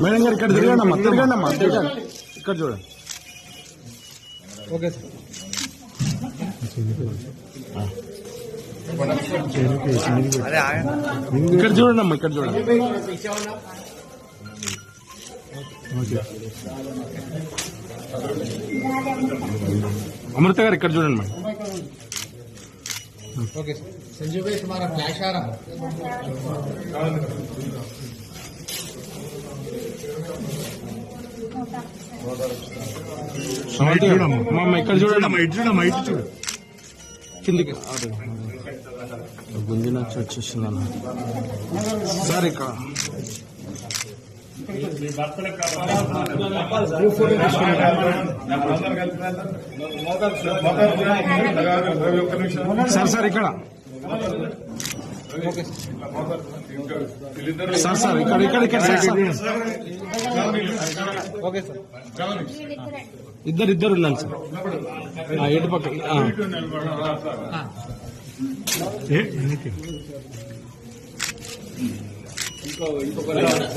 Madam గారు ఇక్కడ తిరగండి అమ్మా, తిరగండి అమ్మా, తిరగండి. ఇక్కడ చూడండి. Okay sir. ఇక్కడ చూడండి అమ్మా, ఇక్కడ చూడండి. అమృత గారు ఇక్కడ చూడండి మేడం. ओके संजू भाई तुम्हारा फ्लैश आ रहा है। ఇక్కడ చూడండి, కిందికి గుంజి నచ్చి వచ్చేసిందన్న సార్. ఇక్కడ సార్ సార్ ఇక్కడ సార్ సార్ ఇక్కడ ఇక్కడ ఇక్కడ ఓకే సార్. ఇద్దరు ఉన్నాను సార్. ఎటు పక్క